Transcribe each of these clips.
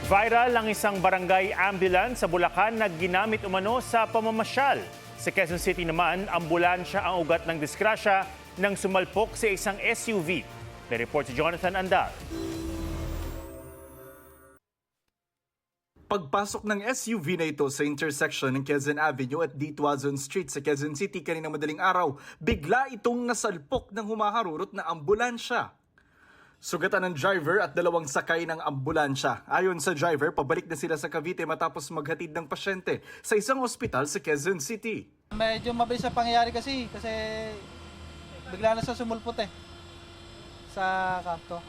Viral ang isang barangay ambulance sa Bulacan na ginamit umano sa pamamasyal. Sa Quezon City naman, ambulansya ang ugat ng disgrasya nang sumalpok sa isang SUV. May report si Jonathan Andal. Pagpasok ng SUV na ito sa intersection ng Quezon Avenue at D. Tuazon Street sa Quezon City kanina madaling araw, bigla itong nasalpok ng humaharurot na ambulansya. Sugatan ng driver at dalawang sakay ng ambulansya. Ayon sa driver, pabalik na sila sa Cavite matapos maghatid ng pasyente sa isang ospital sa Quezon City. Medyo mabilis sa pangyayari kasi bigla na siya sumulpot sa kanto.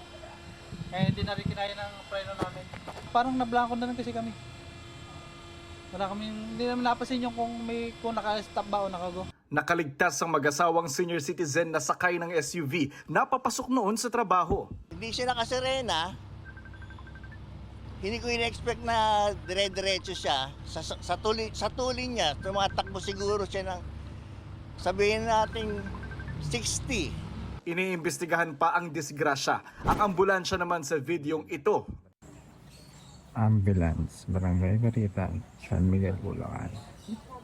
Kaya hindi na rin kinaya ng preno namin. Parang nablangko na rin kasi kami. Hindi namin napasin yung kung naka-stop ba o nakago. Nakaligtas ang mag-asawang senior citizen na sakay ng SUV na papasok noon sa trabaho. Hindi siya nakasirena. Hindi ko in-expect na dire-diretso siya. Sa tuli niya, tumatakbo siguro siya ng sabihin natin 60. Iniimbestigahan pa ang disgrasya. Ang ambulansya naman sa videong ito. Ambulance, Barangay Baritan, San Miguel, Bulacan.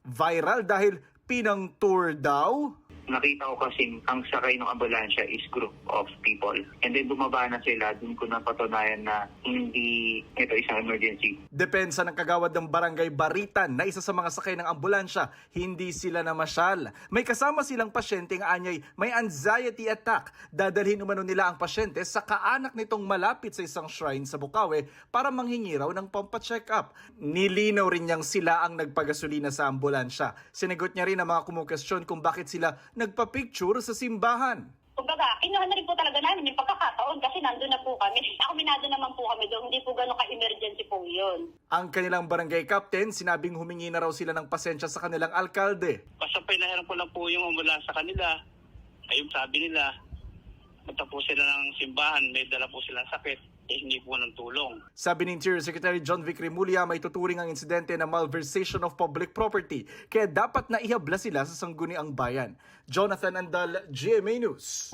Viral dahil pinang-tour daw. Nakita ko kasi ang sakay ng ambulansya is group of people. And then bumaba na sila, dun ko napatunayan na hindi ito isang emergency. Depensa ng kagawad ng Barangay Baritan na isa sa mga sakay ng ambulansya, hindi sila namasyal. May kasama silang pasyenteng anyay may anxiety attack. Dadalhin umano nila ang pasyente sa kaanak nitong malapit sa isang shrine sa Bukawi para manghingi raw ng pampacheck up. Nilinaw rin niyang sila ang nagpagasolina sa ambulansya. Sinagot niya rin ang mga kumukestyon kung bakit sila nagpa-picture sa simbahan. Kumbaga, kinuha na rin po talaga namin yung pagkakataon kasi nandun na po kami. Akuminado naman po kami doon. Hindi po gano'n ka-emergency po yun. Ang kanilang barangay captain, sinabing humingi na raw sila ng pasensya sa kanilang alkalde. Basta pinahiram ko lang po yung ambulans sa kanila. Ayun sabi nila, punta po sila ng simbahan, may dala po silang sakit. Hindi po ng tulong. Sabi ni Interior Secretary John Vic Remulla, may tuturing ang insidente na malversation of public property, kaya dapat na ihabla sila sa sangguniang bayan. Jonathan Andal, GMA News.